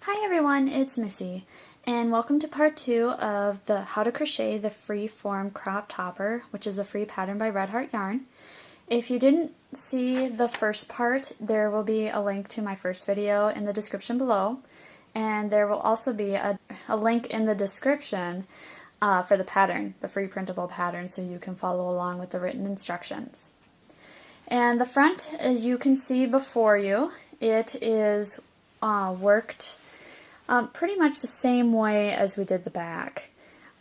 Hi everyone, it's Missy, and welcome to part 2 of the How to Crochet the Freeform Crop Topper, which is a free pattern by Red Heart Yarn. If you didn't see the first part, there will be a link to my first video in the description below, and there will also be a link in the description for the pattern, the free printable pattern, so you can follow along with the written instructions. And the front, as you can see before you, it is worked pretty much the same way as we did the back.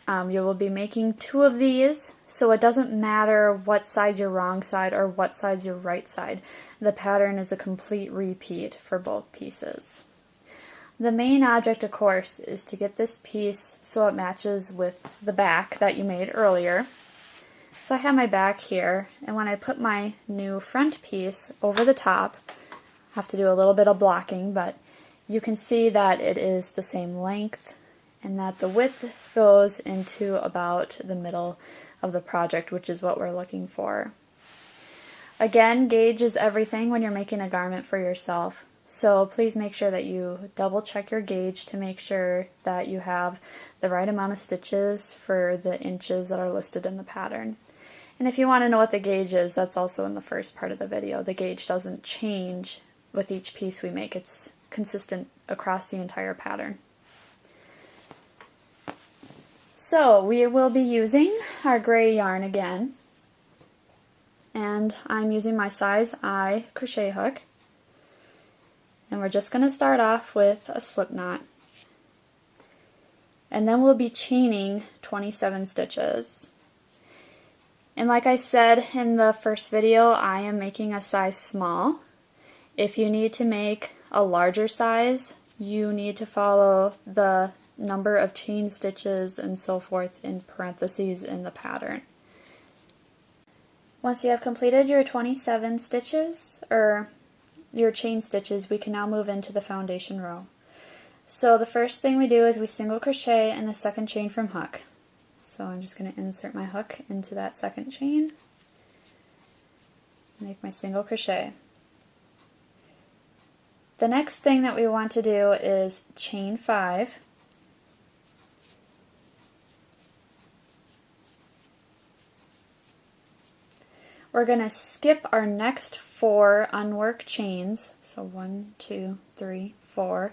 You will be making 2 of these, so it doesn't matter what side's your wrong side or what side's your right side. The pattern is a complete repeat for both pieces. The main object, of course, is to get this piece so it matches with the back that you made earlier. So I have my back here, and when I put my new front piece over the top, I have to do a little bit of blocking, but you can see that it is the same length and that the width goes into about the middle of the project, which is what we're looking for. Again, gauge is everything when you're making a garment for yourself, so please make sure that you double check your gauge to make sure that you have the right amount of stitches for the inches that are listed in the pattern. And if you want to know what the gauge is, that's also in the first part of the video. The gauge doesn't change with each piece we make. It's consistent across the entire pattern. So we will be using our gray yarn again, and I'm using my size I crochet hook, and we're just going to start off with a slip knot, and then we'll be chaining 27 stitches. And like I said in the first video, I am making a size small. If you need to make a larger size, you need to follow the number of chain stitches and so forth in parentheses in the pattern. Once you have completed your 27 stitches, or your chain stitches, we can now move into the foundation row. So the first thing we do is we single crochet in the second chain from hook. So I'm just going to insert my hook into that second chain, make my single crochet. The next thing that we want to do is chain 5. We're going to skip our next 4 unworked chains, so 1, 2, 3, 4,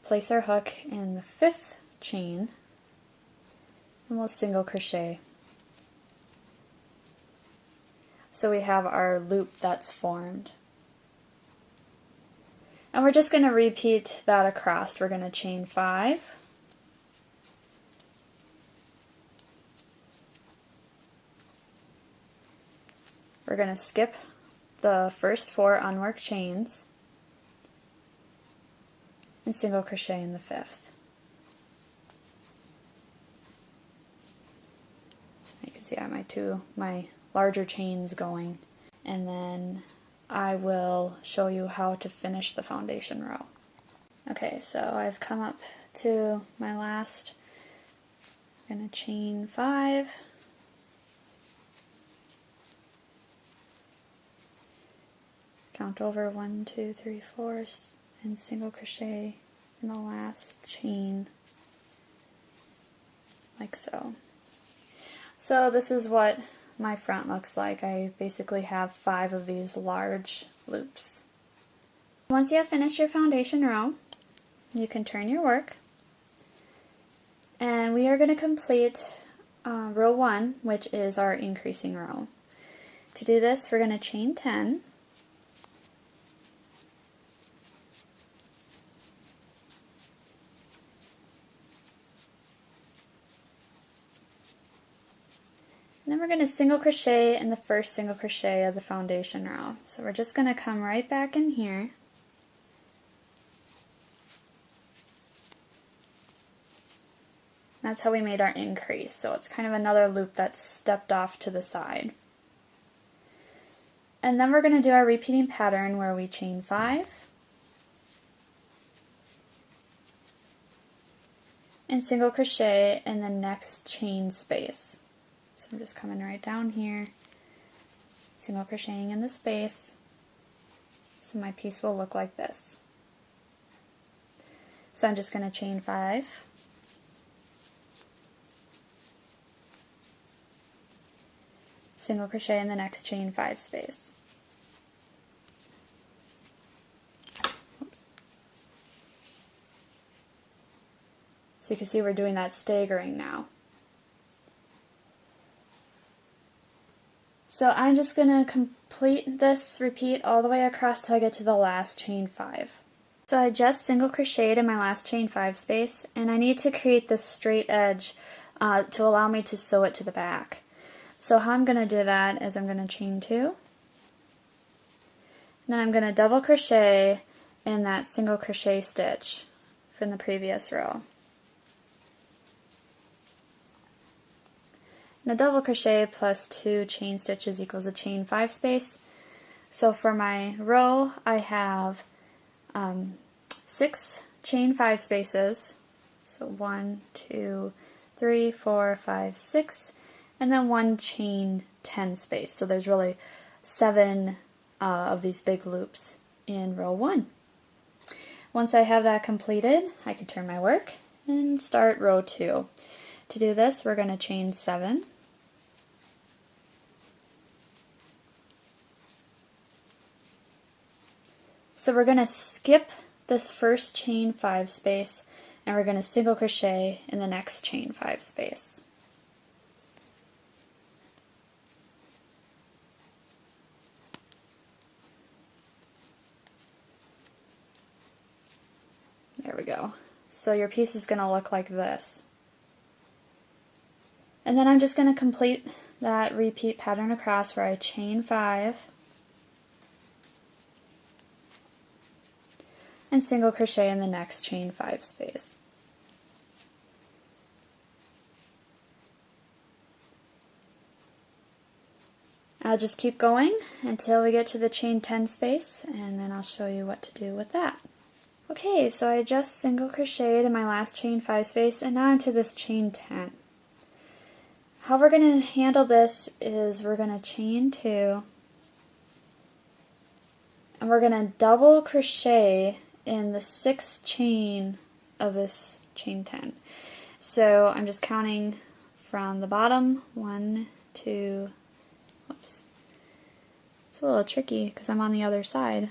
place our hook in the 5th chain, and we'll single crochet. So we have our loop that's formed. And we're just going to repeat that across. We're going to chain 5, we're going to skip the first 4 unworked chains and single crochet in the 5th. So you can see I have my larger chains going, and then I will show you how to finish the foundation row. Okay, so I've come up to my last, I'm going to chain 5, count over 1, 2, 3, 4, and single crochet in the last chain, like so. So this is what my front looks like. I basically have 5 of these large loops. Once you have finished your foundation row, you can turn your work, and we are going to complete row 1, which is our increasing row. To do this, we're going to chain 10, and then we're going to single crochet in the first single crochet of the foundation row. So we're just going to come right back in here, that's how we made our increase. So it's kind of another loop that's stepped off to the side. And then we're going to do our repeating pattern where we chain 5 and single crochet in the next chain space. So I'm just coming right down here, single crocheting in the space, so my piece will look like this. So I'm just going to chain 5. Single crochet in the next chain 5 space. So you can see we're doing that staggering now. So I'm just going to complete this repeat all the way across till I get to the last chain 5. So I just single crocheted in my last chain 5 space, and I need to create this straight edge to allow me to sew it to the back. So how I'm going to do that is I'm going to chain 2, and then I'm going to double crochet in that single crochet stitch from the previous row. And a double crochet plus 2 chain stitches equals a chain 5 space. So for my row I have 6 chain 5 spaces, so 1, 2, 3, 4, 5, 6, and then 1 chain 10 space. So there's really 7 of these big loops in row 1. Once I have that completed, I can turn my work and start row 2. To do this, we're going to chain 7. So we're going to skip this first chain 5 space, and we're going to single crochet in the next chain 5 space. There we go. So your piece is going to look like this. And then I'm just going to complete that repeat pattern across where I chain 5 and single crochet in the next chain 5 space. I'll just keep going until we get to the chain 10 space, and then I'll show you what to do with that. Okay, so I just single crocheted in my last chain 5 space, and now into this chain 10. How we're going to handle this is we're going to chain 2, and we're going to double crochet in the 6th chain of this chain 10. So I'm just counting from the bottom, 1, 2, whoops. It's a little tricky because I'm on the other side.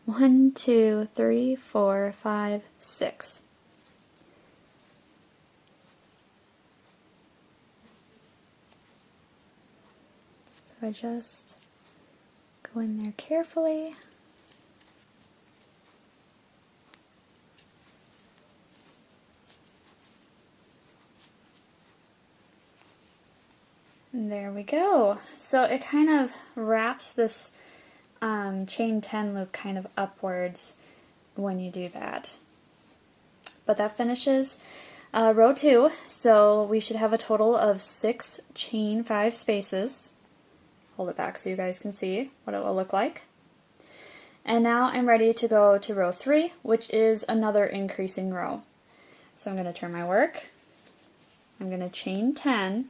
1, 2, 3, 4, 5, 6. So I just go in there carefully. And there we go. So it kind of wraps this chain 10 loop kind of upwards when you do that. But that finishes row 2, so we should have a total of 6 chain 5 spaces. Hold it back so you guys can see what it will look like. And now I'm ready to go to row 3, which is another increasing row. So I'm going to turn my work. I'm going to chain 10.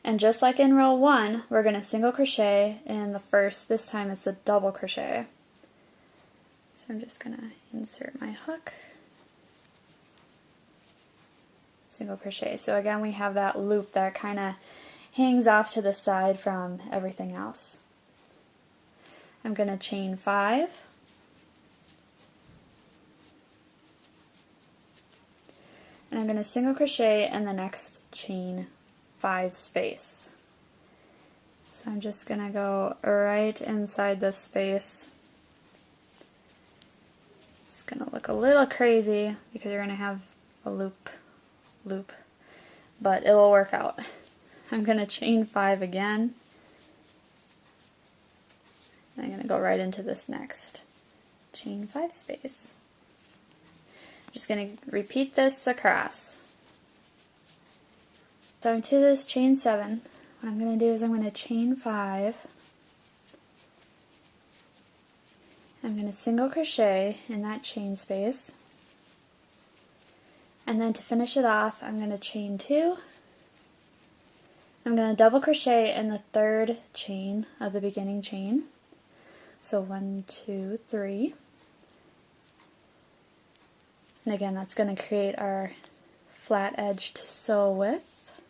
And just like in row 1, we're going to single crochet in the first, this time it's a double crochet. So I'm just going to insert my hook, single crochet. So again we have that loop that kind of hangs off to the side from everything else. I'm going to chain 5. And I'm going to single crochet in the next chain 5 space. So I'm just going to go right inside this space. It's going to look a little crazy because you're going to have a loop, but it will work out. I'm going to chain 5 again. And I'm going to go right into this next chain 5 space. I'm just going to repeat this across. So into this chain 7, what I'm going to do is I'm going to chain 5. I'm going to single crochet in that chain space. And then to finish it off, I'm going to chain 2 I'm going to double crochet in the third chain of the beginning chain. So 1, 2, 3. And again, that's going to create our flat edge to sew with,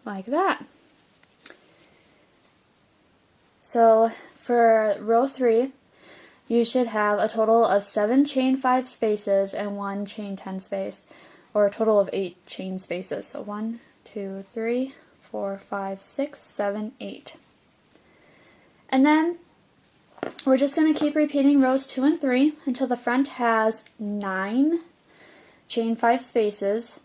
like that. So for row 3, you should have a total of 7 chain 5 spaces and 1 chain 10 space, or a total of 8 chain spaces. So 1, 2, 3, 4, 5, 6, 7, 8. And then we're just going to keep repeating rows 2 and 3 until the front has 9 chain 5 spaces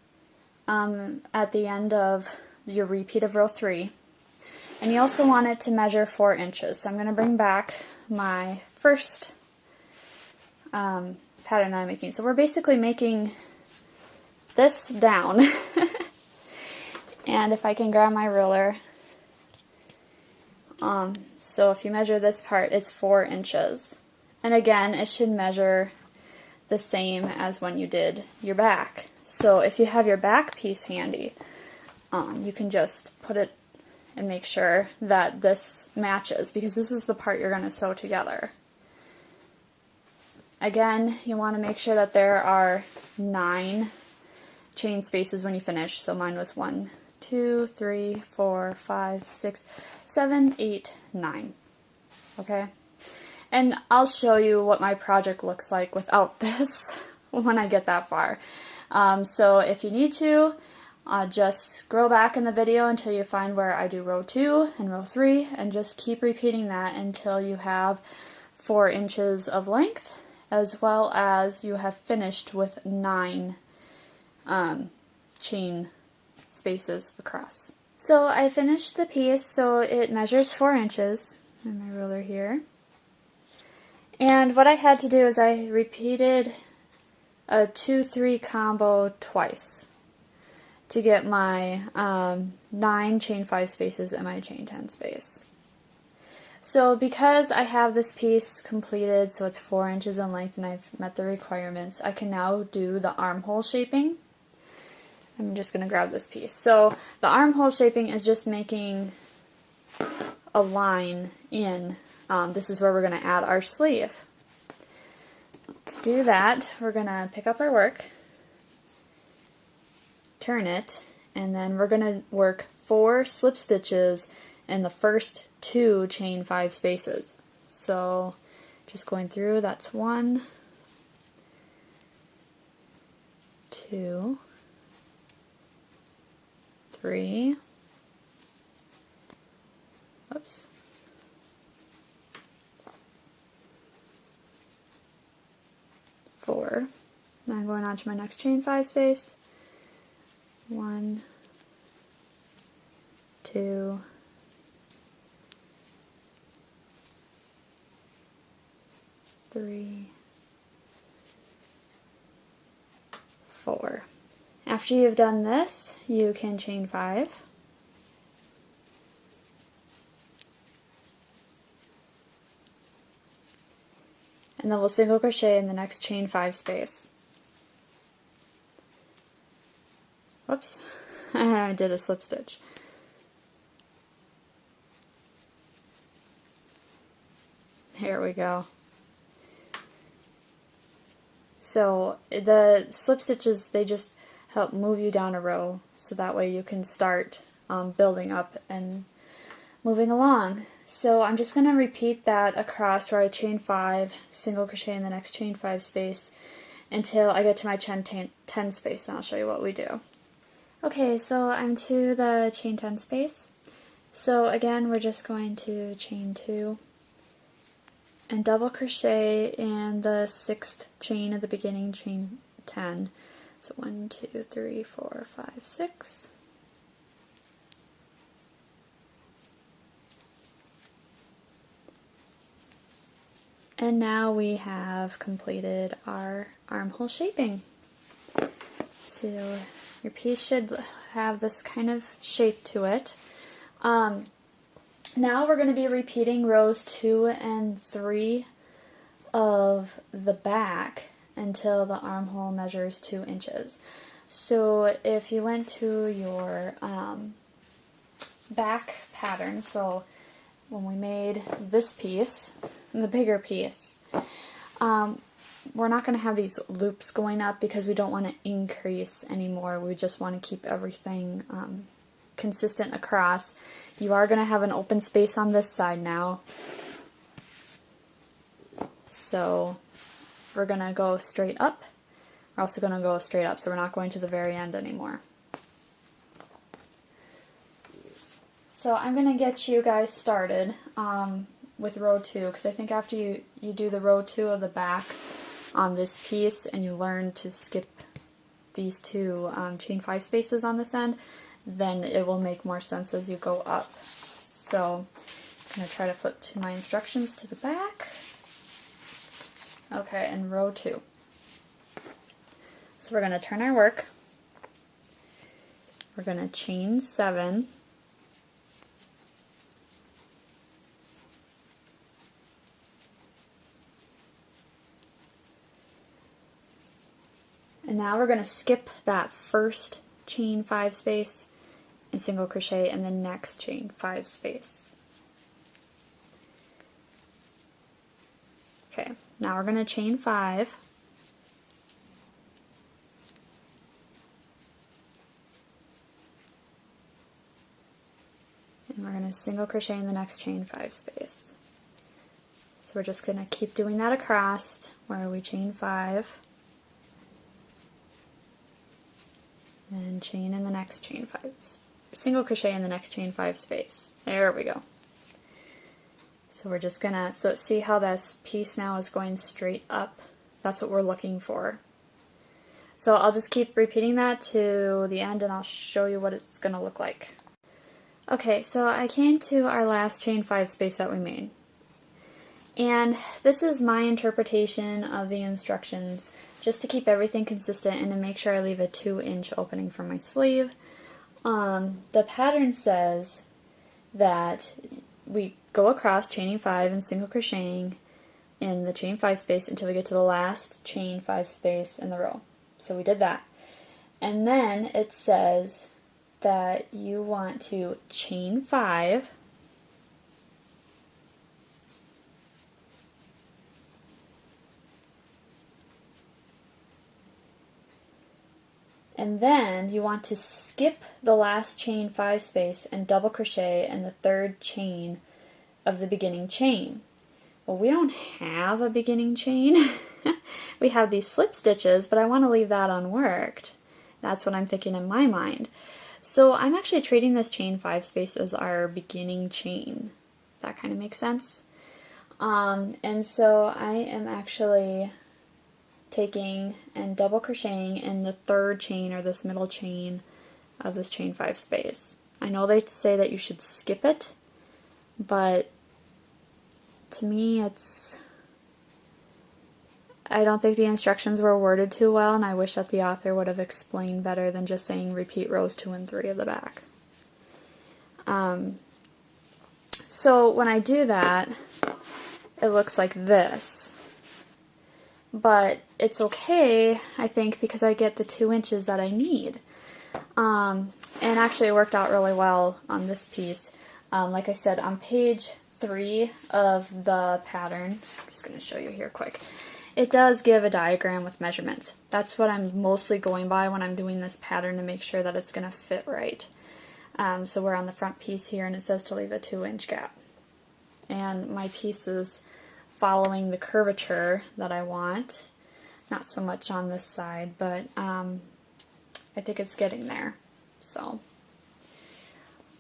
at the end of your repeat of row 3. And you also want it to measure 4 inches. So I'm going to bring back my first pattern that I'm making. So we're basically making this down. And if I can grab my ruler, so if you measure this part, it's 4 inches. And again, it should measure the same as when you did your back. So if you have your back piece handy, you can just put it and make sure that this matches, because this is the part you're going to sew together. Again, you want to make sure that there are 9 chain spaces when you finish. So mine was 1, 2, 3, 4, 5, 6, 7, 8, 9. Okay? And I'll show you what my project looks like without this when I get that far. So if you need to, just scroll back in the video until you find where I do row 2 and row 3, and just keep repeating that until you have 4 inches of length, as well as you have finished with 9 chain spaces across. So I finished the piece, so it measures 4 inches, and my ruler here. And what I had to do is I repeated a 2-3 combo twice to get my 9 chain 5 spaces and my chain 10 space. So because I have this piece completed, so it's 4 inches in length and I've met the requirements, I can now do the armhole shaping. I'm just going to grab this piece. So the armhole shaping is just making a line in. This is where we're going to add our sleeve. To do that, we're going to pick up our work, turn it, and then we're going to work 4 slip stitches in the first 2 chain 5 spaces. So just going through, that's 1, 2, 3, oops, 4. Now I'm going on to my next chain 5 space. 1, 2, 3, 4. After you've done this, you can chain 5. And then we'll single crochet in the next chain 5 space. Whoops, I did a slip stitch. Here we go. So the slip stitches, they just help move you down a row, so that way you can start building up and moving along. So I'm just going to repeat that across where I chain 5, single crochet in the next chain 5 space until I get to my chain 10 space, and I'll show you what we do. Okay, so I'm to the chain 10 space. So again, we're just going to chain 2 and double crochet in the 6th chain of the beginning chain 10. So 1, 2, 3, 4, 5, 6. And now we have completed our armhole shaping. So your piece should have this kind of shape to it. Now we're going to be repeating rows 2 and 3 of the back until the armhole measures 2 inches. So if you went to your back pattern, so when we made this piece, the bigger piece, we're not going to have these loops going up because we don't want to increase anymore. We just want to keep everything consistent across. You are going to have an open space on this side now. So we're going to go straight up. We're also going to go straight up, so we're not going to the very end anymore. So I'm going to get you guys started with row 2, because I think after you do the row 2 of the back on this piece and you learn to skip these 2 chain 5 spaces on this end, then it will make more sense as you go up. So I'm going to try to flip to my instructions to the back. Okay, and row 2. So we're going to turn our work. We're going to chain 7. And now we're going to skip that first chain 5 space and single crochet in the next chain 5 space. Okay, now we're going to chain 5. And we're going to single crochet in the next chain 5 space. So we're just going to keep doing that across where we chain 5. And chain in the next chain 5, single crochet in the next chain 5 space. There we go. So we're just gonna, so see how this piece now is going straight up? That's what we're looking for. So I'll just keep repeating that to the end and I'll show you what it's gonna look like. Okay, so I came to our last chain 5 space that we made. And this is my interpretation of the instructions, just to keep everything consistent and to make sure I leave a 2-inch opening for my sleeve. The pattern says that we go across chaining 5 and single crocheting in the chain 5 space until we get to the last chain 5 space in the row. So we did that. And then it says that you want to chain 5, and then you want to skip the last chain 5 space and double crochet in the 3rd chain of the beginning chain. Well, we don't have a beginning chain. We have these slip stitches, but I want to leave that unworked. That's what I'm thinking in my mind. So I'm actually treating this chain 5 space as our beginning chain. Does that kind of make sense? And so I am actually taking and double crocheting in the 3rd chain, or this middle chain of this chain 5 space. I know they say that you should skip it, but to me I don't think the instructions were worded too well, and I wish that the author would have explained better than just saying repeat rows 2 and 3 of the back. So when I do that, it looks like this. But it's okay, I think, because I get the 2 inches that I need. And actually it worked out really well on this piece. Like I said, on page 3 of the pattern, I'm just going to show you here quick, it does give a diagram with measurements. That's what I'm mostly going by when I'm doing this pattern to make sure that it's going to fit right. So we're on the front piece here and it says to leave a 2-inch gap. And my piece is following the curvature that I want. Not so much on this side, but I think it's getting there. So,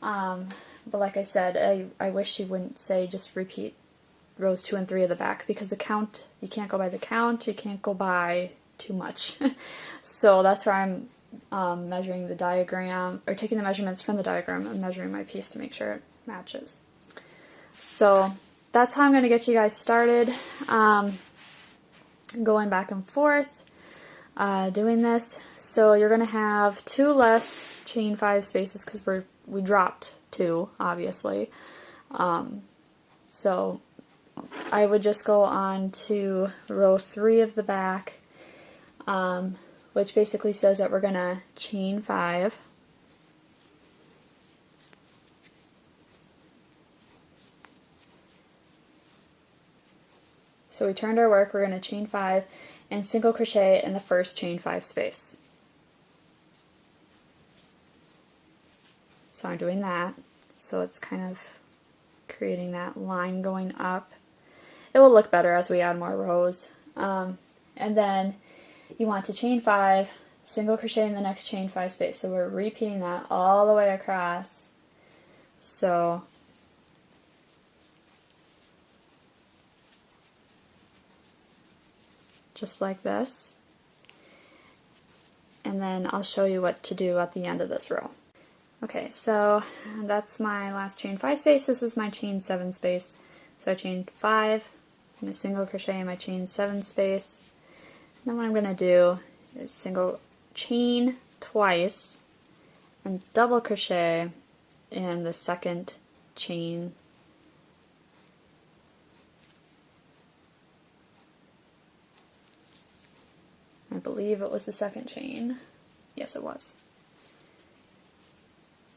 but like I said, I wish you wouldn't say just repeat rows 2 and 3 of the back, because the count, you can't go by the count, you can't go by too much. So that's where I'm measuring the diagram, or taking the measurements from the diagram and measuring my piece to make sure it matches. So that's how I'm going to get you guys started, going back and forth, doing this. So you're going to have 2 less chain 5 spaces because we dropped 2, obviously. So I would just go on to row 3 of the back which basically says that we're going to chain 5. So we turned our work, we're going to chain 5 and single crochet in the first chain 5 space. So I'm doing that, so it's kind of creating that line going up. It will look better as we add more rows. And then you want to chain 5, single crochet in the next chain 5 space. So we're repeating that all the way across. So just like this. And then I'll show you what to do at the end of this row. Okay, so that's my last chain 5 space. This is my chain 7 space. So I chained 5, I'm going to single crochet in my chain 7 space. And then what I'm going to do is single chain twice and double crochet in the second chain. I believe it was the second chain. Yes, it was.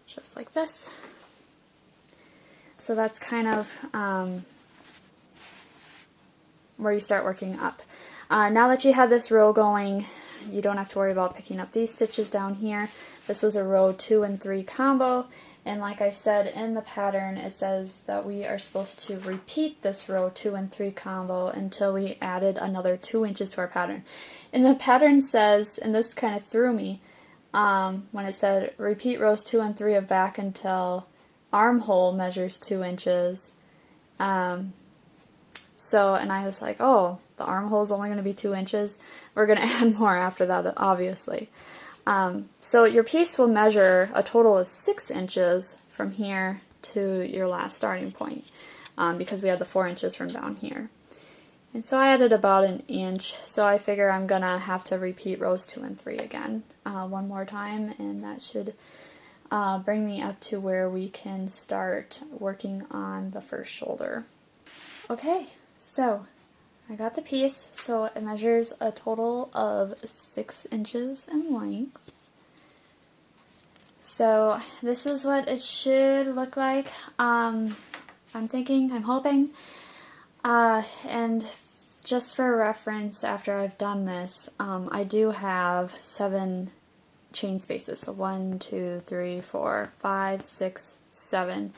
Just like this. So that's kind of where you start working up. Now that you have this row going, you don't have to worry about picking up these stitches down here. This was a row 2 and 3 combo, and like I said in the pattern, it says that we are supposed to repeat this row 2 and 3 combo until we added another 2 inches to our pattern. And the pattern says, and this kind of threw me, when it said repeat rows 2 and 3 of back until armhole measures 2 inches. So, and I was like, oh, the armhole is only going to be 2 inches. We're going to add more after that, obviously. So your piece will measure a total of 6 inches from here to your last starting point, because we had the 4 inches from down here. And so I added about an inch, so I figure I'm going to have to repeat rows 2 and 3 again one more time, and that should bring me up to where we can start working on the first shoulder. Okay, so I got the piece, so it measures a total of 6 inches in length. So this is what it should look like. I'm hoping, and just for reference, after I've done this, I do have 7 chain spaces, so 1, 2, 3, 4, 5, 6, 7.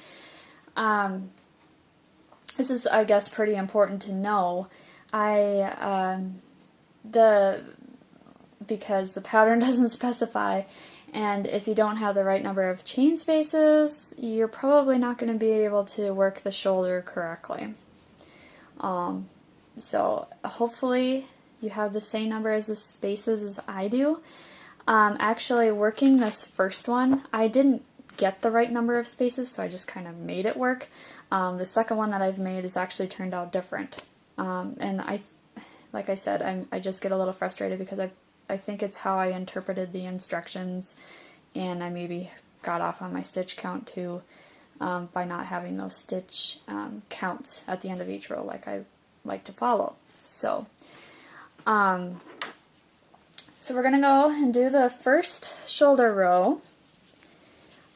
This is, I guess, pretty important to know. Because the pattern doesn't specify, and if you don't have the right number of chain spaces, you're probably not going to be able to work the shoulder correctly. So hopefully you have the same number as the spaces as I do. Actually, working this first one, I didn't get the right number of spaces, so I just kind of made it work. The second one that I've made has actually turned out different. And like I said, I just get a little frustrated because I think it's how I interpreted the instructions, and I maybe got off on my stitch count too, by not having those stitch counts at the end of each row like I like to follow. So we're going to go and do the first shoulder row.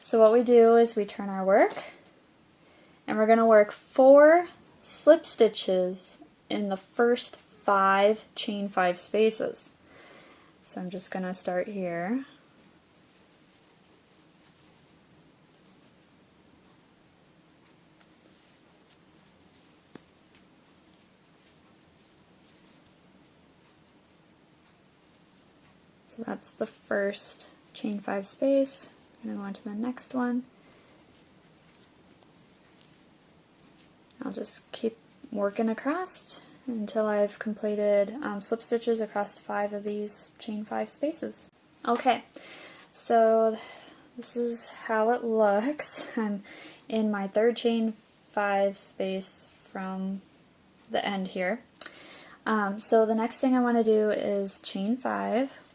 So what we do is we turn our work, and we're going to work 4 slip stitches in the first 5 chain 5 spaces. So I'm just going to start here. So that's the first chain 5 space. I'm going to go on to the next one. I'll just keep working across until I've completed slip stitches across 5 of these chain 5 spaces. Okay, so this is how it looks. I'm in my 3rd chain 5 space from the end here. So the next thing I want to do is chain 5.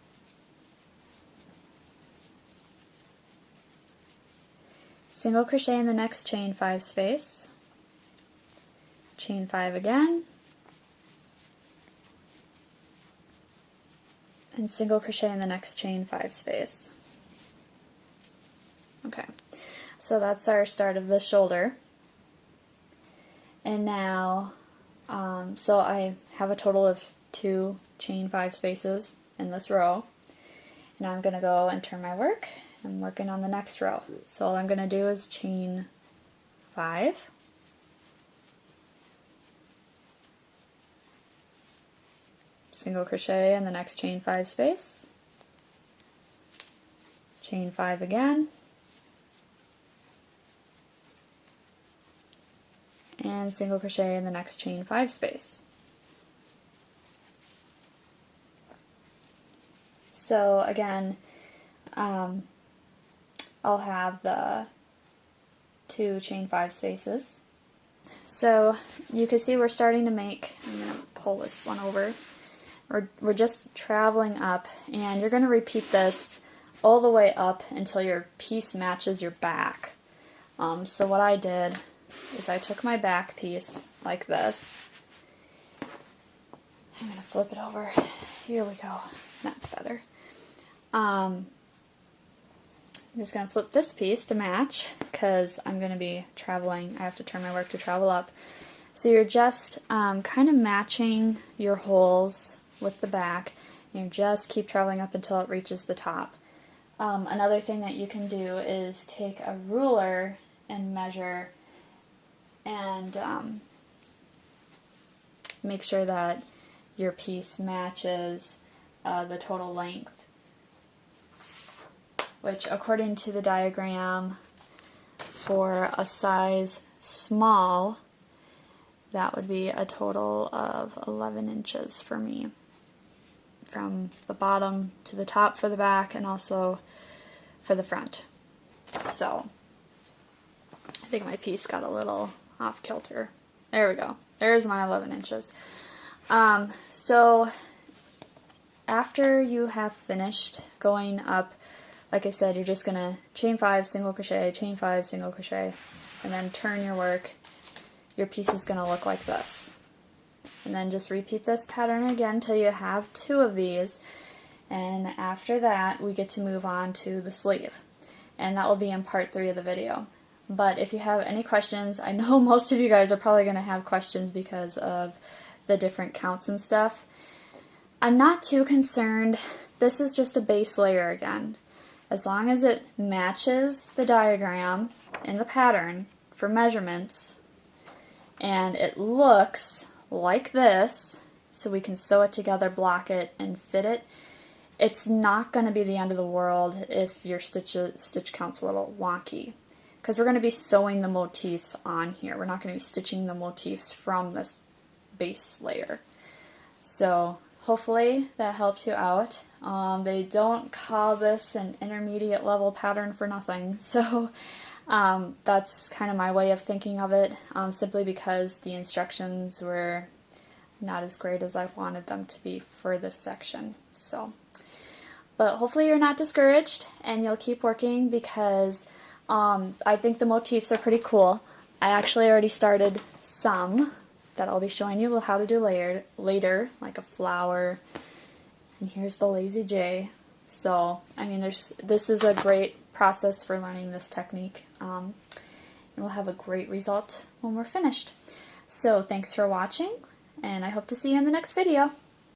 Single crochet in the next chain 5 space, chain 5 again, and single crochet in the next chain 5 space. Okay, so that's our start of the shoulder. And now, so I have a total of 2 chain 5 spaces in this row. Now I'm going to go and turn my work. I'm working on the next row. So all I'm going to do is chain 5. Single crochet in the next chain 5 space. Chain 5 again. And single crochet in the next chain 5 space. So again, I'll have the 2 chain 5 spaces. So you can see we're starting to make, I'm going to pull this one over, we're just traveling up, and you're going to repeat this all the way up until your piece matches your back. So what I did is I took my back piece like this. I'm going to flip it over. Here we go. That's better. I'm just going to flip this piece to match because I'm going to be traveling. I have to turn my work to travel up. So you're just kind of matching your holes with the back. And you just keep traveling up until it reaches the top. Another thing that you can do is take a ruler and measure and make sure that your piece matches the total length, which according to the diagram for a size small, that would be a total of 11 inches for me, from the bottom to the top for the back and also for the front. So I think my piece got a little off kilter. There we go. There's my 11 inches. So after you have finished going up, like I said, you're just going to chain 5, single crochet, chain 5, single crochet, and then turn your work. Your piece is going to look like this. And then just repeat this pattern again until you have 2 of these. And after that, we get to move on to the sleeve. And that will be in part 3 of the video. But if you have any questions, I know most of you guys are probably going to have questions because of the different counts and stuff. I'm not too concerned. This is just a base layer again. As long as it matches the diagram in the pattern for measurements and it looks like this, so we can sew it together, block it, and fit it, it's not going to be the end of the world if your stitch count's a little wonky. Because we're going to be sewing the motifs on here. We're not going to be stitching the motifs from this base layer. So hopefully that helps you out. They don't call this an intermediate level pattern for nothing. So that's kind of my way of thinking of it, simply because the instructions were not as great as I wanted them to be for this section. So, but hopefully you're not discouraged and you'll keep working, because I think the motifs are pretty cool. I actually already started some that I'll be showing you how to do later, like a flower, and here's the lazy J. So, I mean, this is a great process for learning this technique, and we'll have a great result when we're finished. So, thanks for watching, and I hope to see you in the next video.